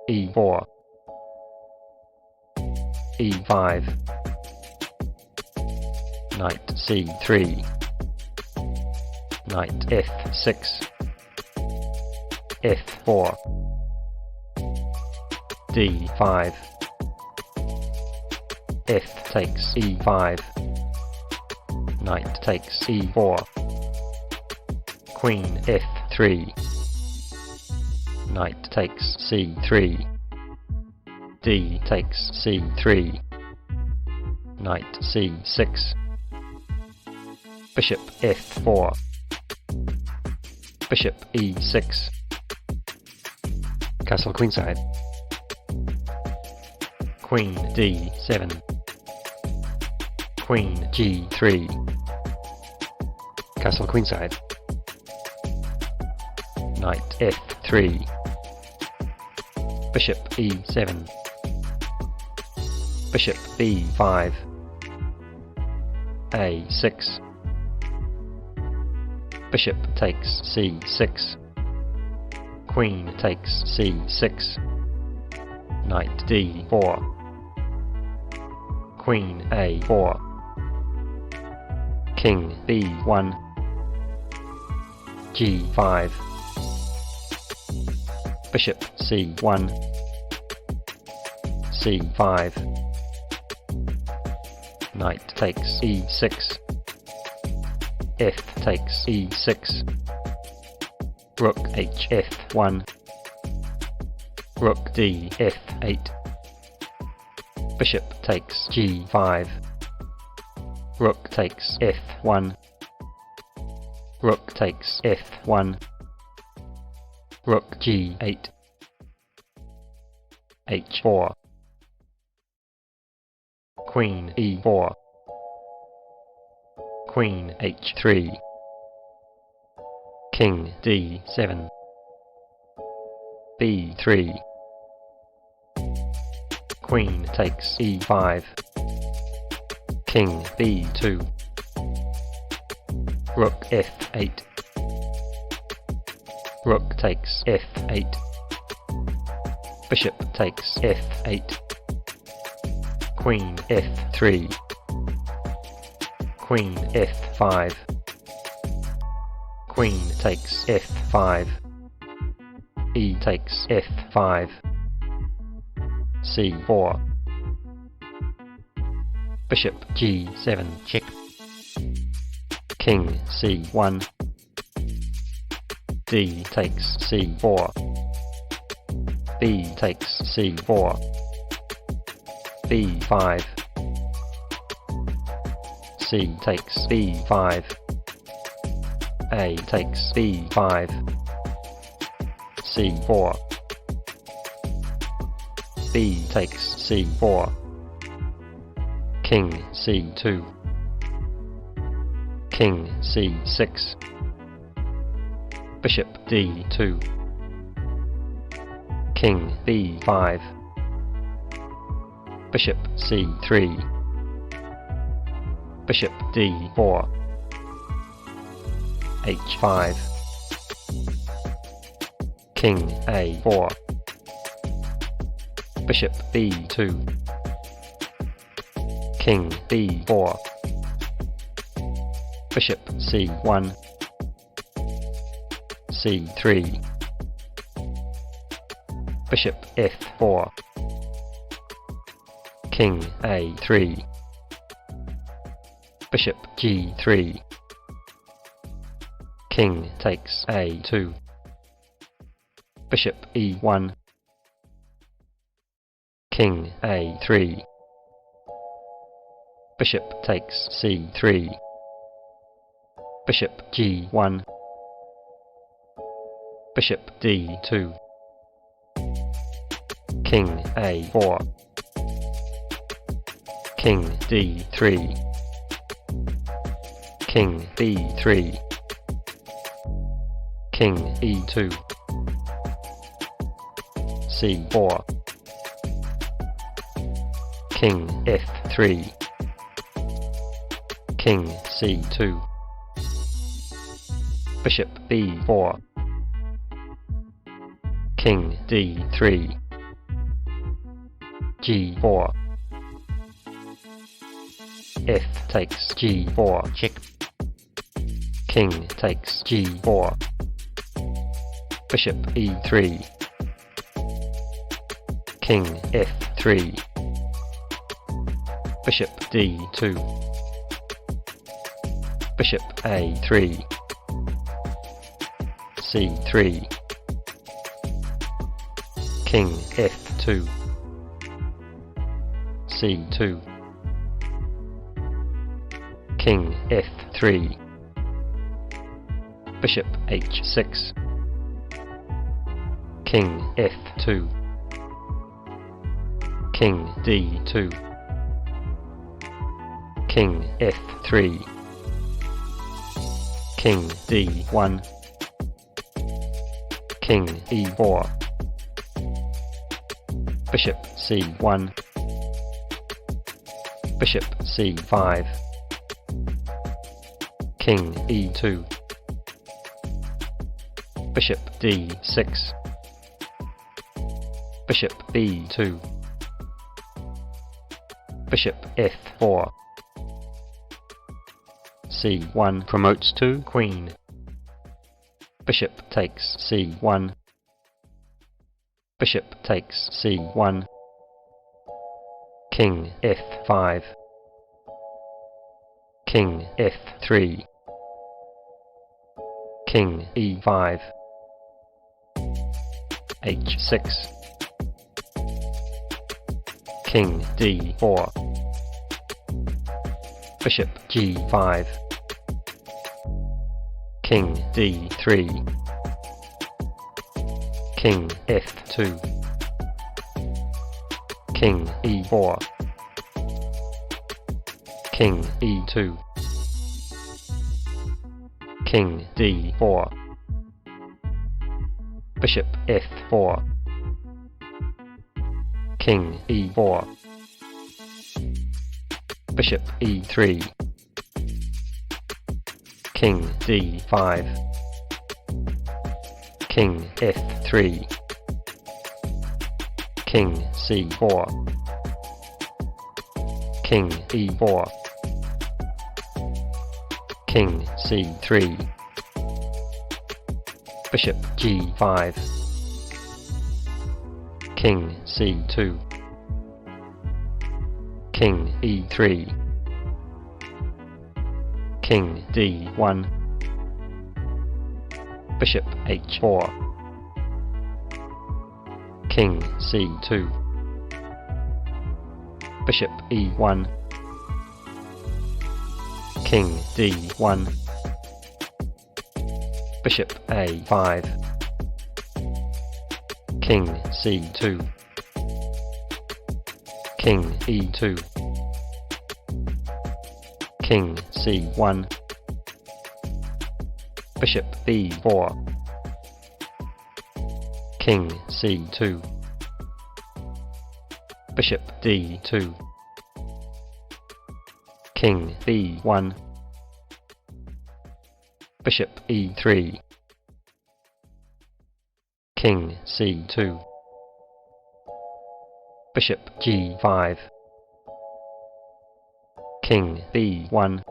e4, e5, knight c3, knight f6, f4, d5, f takes e5, knight takes e4, queen f3, knight takes c3, d takes c3, knight c6, bishop f4, bishop e6, castle queenside, queen d7, queen g3, castle queenside, knight f3, bishop e7, bishop b5, a6, bishop takes c6, queen takes c6, knight d4, queen a4, king b1, g5, bishop c1, c5, knight takes e6, f takes e6, rook hf1, rook d f8, bishop takes g5, rook takes f1, rook takes f1, rook g8, h4, queen e4, queen h3, king d7, b3, queen takes e5, king b2, rook f8, rook takes f8, bishop takes f8, queen f3, queen f5, queen takes f5, e takes f5, c4, bishop g7 check, king c1, d takes c4, b takes c4, b5, c takes b5, a takes b5, c4, b takes c4, king c2, king c6, bishop d2, king b5, bishop c3, bishop d4, h5, king a4, bishop b2, king b4, bishop c1, c3, bishop f4, king a3, bishop g3, king takes a2, bishop e1, king a3, bishop takes c3, bishop g1, bishop d2, king a4, king d3, king b3, king e2, c4, king f3, king c2, bishop b4, king d3, g4. F takes g4, check. King takes g4. Bishop e3. King f3. Bishop d2. Bishop a3. c3. King f2. c2. King f3. Bishop h6. King f2. King d2. King f3. King d1. King e4. Bishop c1. Bishop c5. King e2. Bishop d6. Bishop b2. Bishop f4. c1 promotes to queen. Bishop takes c1. Bishop takes c1. King f5. King f3. King e5. h6. King d4. Bishop g5. King d3. King f2. King e4. King e2. King d4. Bishop f4. King e4. Bishop e3. King d5. King f3. King c4. King e4. King c3. Bishop g5. King c2. King e3. King d1. Bishop h4. King c2. Bishop e1. King d1. Bishop a5. King c2. King e2. King c1. Bishop b4. King c2. Bishop d2. King b1. Bishop e3. King c2. Bishop g5. King b1.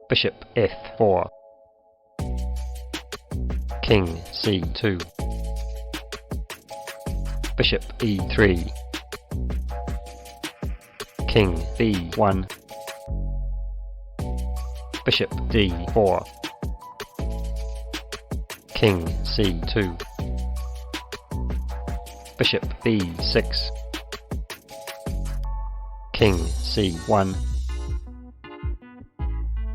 Bishop f4. King c2. Bishop e3. King b1. Bishop d4. King c2. Bishop b6. King c1.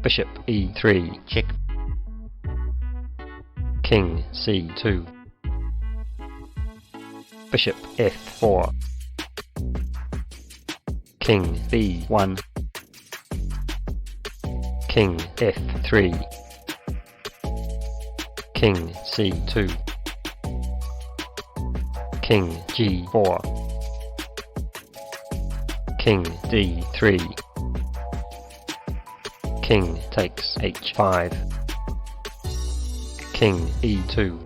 Bishop e3, check. King c2. Bishop f4. King b1. King f3. King c2. King g4. King d3. King takes h5. King e2.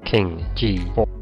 King g4.